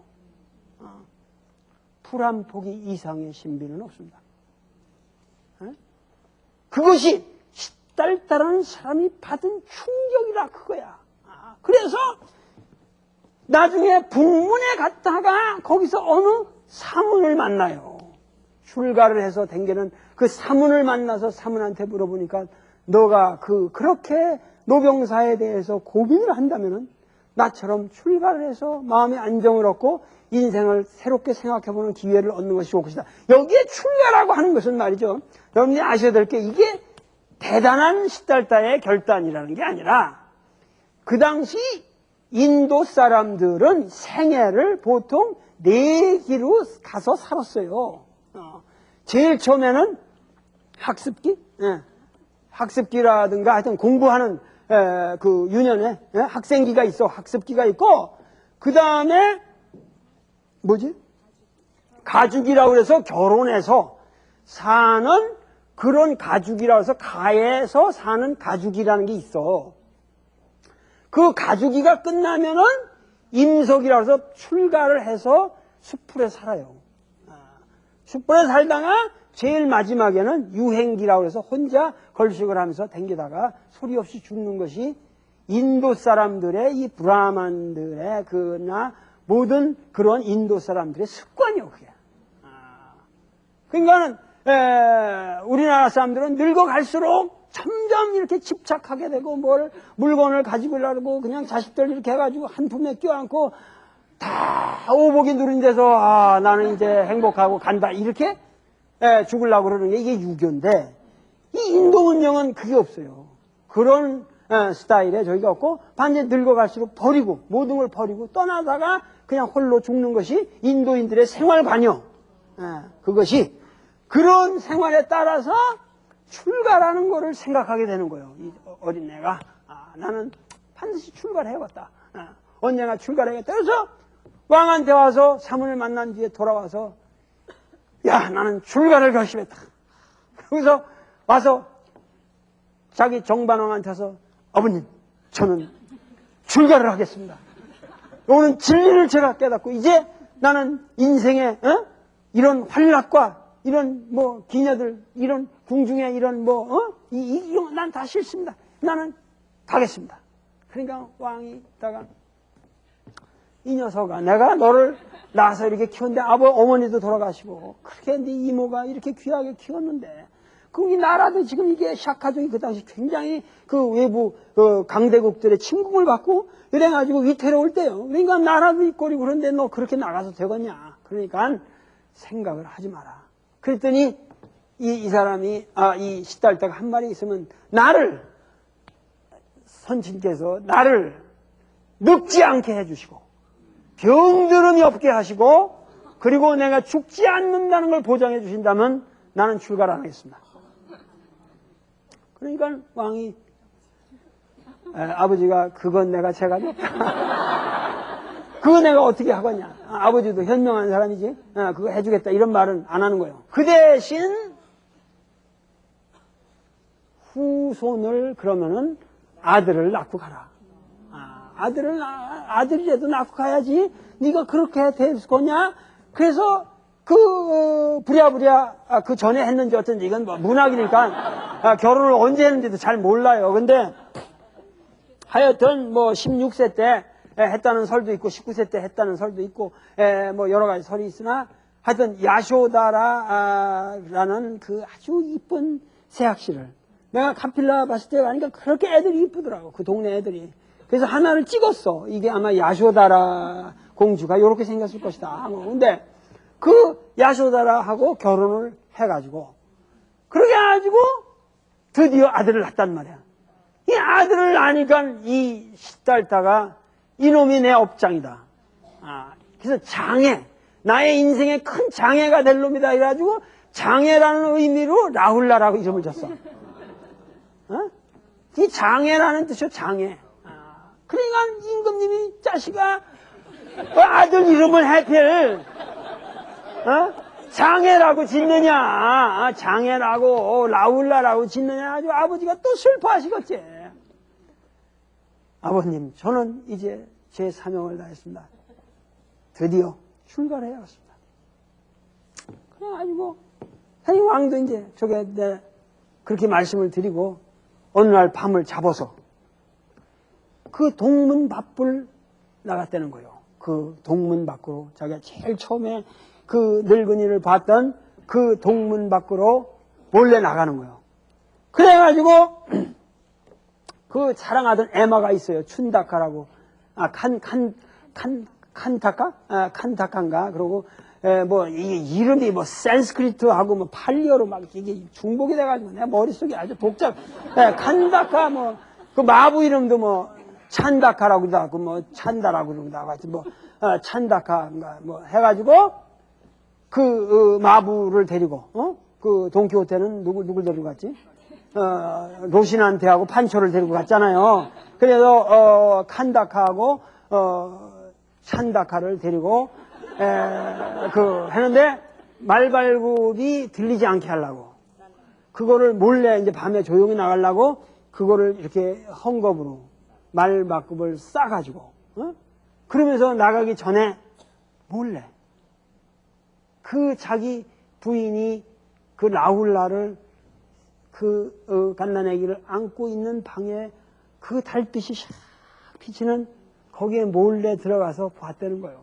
[SPEAKER 1] 풀 한 포기 이상의 신비는 없습니다. 그것이 시달다라는 사람이 받은 충격이라 그거야. 그래서 나중에 북문에 갔다가 거기서 어느 사문을 만나요. 출가를 해서 댕기는 그 사문을 만나서 사문한테 물어보니까 너가 그렇게 노병사에 대해서 고민을 한다면은 나처럼 출가를 해서 마음의 안정을 얻고 인생을 새롭게 생각해보는 기회를 얻는 것이 좋을 것이다. 여기에 출가라고 하는 것은 말이죠. 여러분이 아셔야 될 게 이게 대단한 시달다의 결단이라는 게 아니라 그 당시 인도 사람들은 생애를 보통 4기로 가서 살았어요. 제일 처음에는 학습기라든가 하여튼 공부하는 그 유년에 학생기가 있어. 학습기가 있고 그 다음에 가죽이라고 해서 결혼해서 사는 그런 가죽이라고 해서 가에서 사는 가죽이라는 게 있어. 그 가죽이가 끝나면은 임석이라고 해서 출가를 해서 숲풀에 살아요. 숲풀에 살다가 제일 마지막에는 유행기라고 해서 혼자 걸식을 하면서 댕기다가 소리 없이 죽는 것이 인도 사람들의 이 브라만들의 모든 그런 인도 사람들의 습관이요, 그게. 그러니까는 우리나라 사람들은 늙어갈수록 점점 이렇게 집착하게 되고 물건을 가지고 가려고 그냥 자식들 이렇게 해가지고 한 품에 껴안고 다 오복이 누른 데서 나는 이제 행복하고 간다 이렇게 죽으려고 그러는 게 이게 유교인데 이 인도 문명은 그게 없어요. 그런 스타일에 저희가 없고 반드시 늙어갈수록 버리고 모든 걸 버리고 떠나다가 그냥 홀로 죽는 것이 인도인들의 생활관이요. 그것이 그런 생활에 따라서 출가라는 거를 생각하게 되는 거예요. 이 어린애가. 나는 반드시 출가를 해야겠다. 언젠가 출가를 해야겠다. 그래서 왕한테 와서 사문을 만난 뒤에 돌아와서 야, 나는 출가를 결심했다. 그래서 와서 자기 정반왕한테 와서 아버님, 저는 출가를 하겠습니다. 오늘 진리를 제가 깨닫고 이제 나는 인생에 이런 활락과 이런 뭐 기녀들, 이런 궁중에 이런 이런 난 다 싫습니다. 나는 가겠습니다. 그러니까 왕이 있다가 이 녀석아, 내가 너를 낳아서 이렇게 키웠는데 어머니도 돌아가시고 그렇게 네 이모가 이렇게 귀하게 키웠는데 그 이 나라도 지금 이게 샤카족이 그 당시 굉장히 그 외부 강대국들의 침공을 받고 이래가지고 위태로울 때요. 그러니까 나라도 있고 그런데 너 그렇게 나가서 되겠냐. 그러니까 생각을 하지 마라. 그랬더니 이 사람이 이 시달자가 한 말이 있으면 나를 선친께서 나를 늙지 않게 해주시고 병들음이 없게 하시고 그리고 내가 죽지 않는다는 걸 보장해 주신다면 나는 출가를 안 하겠습니다. 그러니까 왕이 아버지가 그건 내가 재간이 없다. 그거 내가 어떻게 하겠냐. 아버지도 현명한 사람이지. 그거 해주겠다 이런 말은 안 하는 거예요. 그 대신 후손을 그러면은 아들을 낳고 가라. 아들이라도 낳고 가야지. 네가 그렇게 될 거냐? 그래서 부랴부랴 그 전에 했는지 어쩐지 이건 뭐 문학이니까 결혼을 언제 했는지도 잘 몰라요. 근데 하여튼 뭐 16세 때 했다는 설도 있고 19세 때 했다는 설도 있고 뭐 여러 가지 설이 있으나 하여튼 야쇼다라는 그 아주 이쁜 새학시를 내가 카필라 봤을 때 가니까 그렇게 애들이 이쁘더라고. 그 동네 애들이. 그래서 하나를 찍었어. 이게 아마 야쇼다라 공주가 이렇게 생겼을 것이다. 근데 그 야쇼다라하고 결혼을 해가지고 그렇게 해가지고 드디어 아들을 낳았단 말이야. 이 아들을 낳으니까 이 시달타가 이놈이 내 업장이다. 그래서 장애, 나의 인생의 큰 장애가 될 놈이다. 이래가지고 장애라는 의미로 라훌라라고 이름을 줬어. 이 장애라는 뜻이요, 장애. 그러니까 임금님이 자식아 아들 이름을 하필 장애라고 짓느냐, 장애라고 라울라라고 짓느냐 아주 아버지가 또 슬퍼하시겠지. 아버님, 저는 이제 제 사명을 다했습니다. 드디어 출가를 해야겠습니다. 그래가지고 이 왕도 이제 저게 그렇게 말씀을 드리고 어느 날 밤을 잡아서 그 동문 밖을 나갔다는 거예요. 그 동문 밖으로 자기가 제일 처음에 그 늙은이를 봤던 그 동문 밖으로 몰래 나가는 거예요. 그래가지고 그 자랑하던 에마가 있어요. 춘다카라고. 칸타카? 칸타카인가? 그러고 뭐 이게 이름이 뭐 산스크리트하고 뭐 팔리어로 막 이게 중복이 돼가지고 내 머릿속이 아주 복잡. 칸다카 뭐 그 마부 이름도 뭐 찬다카라고도 하고 뭐 찬다라고 그러고 나가지고 뭐 찬다카인가 뭐 해가지고 그 마부를 데리고 그 돈키호테는 누굴 데리고 갔지? 로신한테하고 판초를 데리고 갔잖아요. 그래서 칸다카하고 찬다카를 데리고 했는데 말발굽이 들리지 않게 하려고 그거를 몰래 이제 밤에 조용히 나가려고 그거를 이렇게 헝겊으로 말발굽을 싸가지고 그러면서 나가기 전에 몰래 그 자기 부인이 그 라훌라를 그 갓난아기를 안고 있는 방에 그 달빛이 샥 비치는 거기에 몰래 들어가서 봤다는 거예요.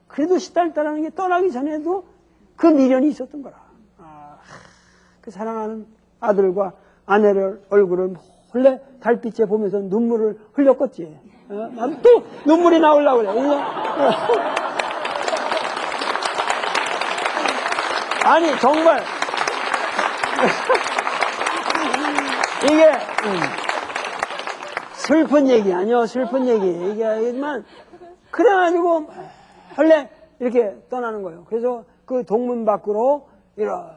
[SPEAKER 1] 그래도 시달다라는 게 떠나기 전에도 그 미련이 있었던 거라. 그 사랑하는 아들과 아내를 얼굴을 몰래 달빛에 보면서 눈물을 흘렸겠지. 난 또 눈물이 나오려고 그래. 아니 정말 이게 슬픈 얘기 아니요, 슬픈 얘기. 이게만 그래가지고 원래 이렇게 떠나는 거예요. 그래서 그 동문 밖으로 이렇게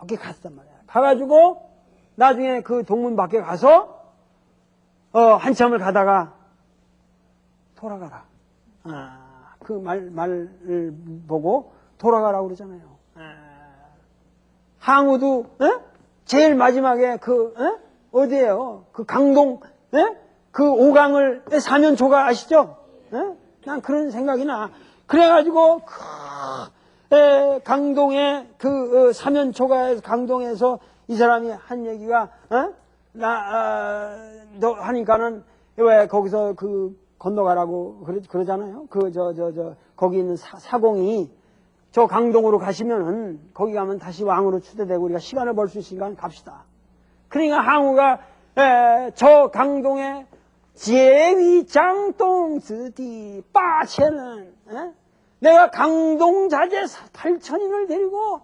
[SPEAKER 1] 저기 갔단 말이야. 가가지고 나중에 그 동문 밖에 가서 한참을 가다가 돌아가라. 그 말을 보고 돌아가라고 그러잖아요. 항우도 제일 마지막에 어디예요? 그 강동 그 5강을 사면초가 아시죠? 난 그런 생각이 나. 그래가지고 강동에 그 사면초가 강동에서 이 사람이 한 얘기가 너 하니까는 왜 거기서 그 건너가라고 그러잖아요. 거기 있는 사공이 저 강동으로 가시면은 거기 가면 다시 왕으로 추대되고 우리가 시간을 벌 수 있으니까 갑시다. 그러니까 항우가 저 강동에 제위 장동스디 빠체는 내가 강동자재 8천인을 데리고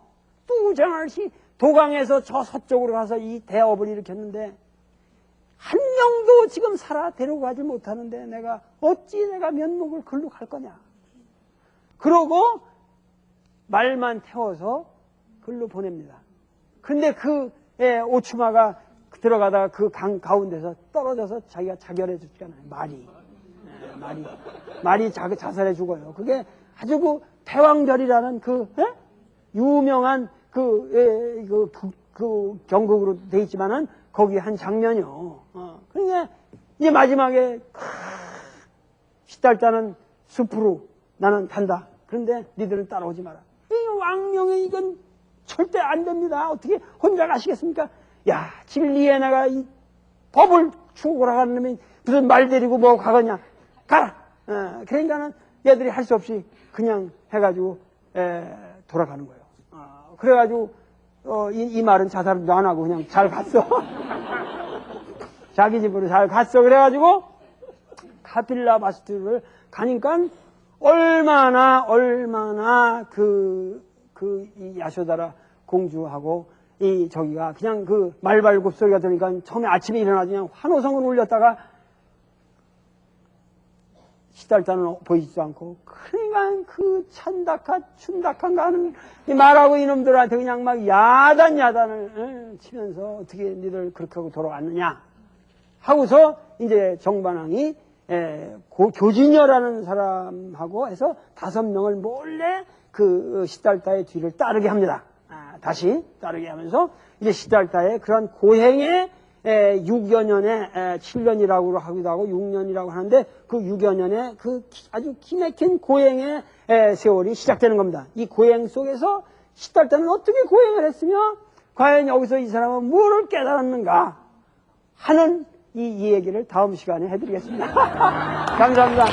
[SPEAKER 1] 뚜장할시 도강에서 저 서쪽으로 가서 이 대업을 일으켰는데 한 명도 지금 살아 데려가지 못하는데 내가 어찌 내가 면목을 글로 갈 거냐. 그러고 말만 태워서 글로 보냅니다. 근데 그 오추마가 들어가다가 그 강 가운데서 떨어져서 자기가 자결해 죽잖아요. 말이 자살해 죽어요. 그게 아주 그 패왕절이라는 유명한 그 경극으로 돼 있지만은 거기 한 장면이요. 그러니까 이제 마지막에 시달자는 숲으로 나는 간다. 그런데 니들은 따라오지 마라. 이 왕명에 이건 절대 안 됩니다. 어떻게 혼자 가시겠습니까? 야, 진리에다가 이 법을 추구하러 가는 놈이 무슨 말 데리고 뭐 가거냐. 가라. 그러니까는 얘들이 할 수 없이 그냥 해가지고 돌아가는 거예요. 그래가지고 이 말은 자살도 안 하고 그냥 잘 갔어. 자기 집으로 잘 갔어. 그래가지고 카필라 바스트를 가니까 얼마나 이 야쇼다라 공주하고 저기가 그냥 그 말발굽 소리가 들으니까 처음에 아침에 일어나서 그냥 환호성을 울렸다가 시달자는 보이지도 않고 그러니까 그 춘닥한 가는 말하고 이놈들한테 그냥 막 야단을 치면서 어떻게 니들 그렇게 하고 돌아왔느냐 하고서 이제 정반왕이 교진여라는 사람하고 해서 5명을 몰래 그 시달타의 뒤를 따르게 합니다. 다시 따르게 하면서 이제 시달타의 그런 고행의 6여 년에 7년이라고 하기도 하고 6년이라고 하는데 그 6여 년의 그 아주 기맥힌 고행의 세월이 시작되는 겁니다. 이 고행 속에서 시달타는 어떻게 고행을 했으며 과연 여기서 이 사람은 무엇을 깨달았는가 하는 이 얘기를 다음 시간에 해드리겠습니다. 감사합니다.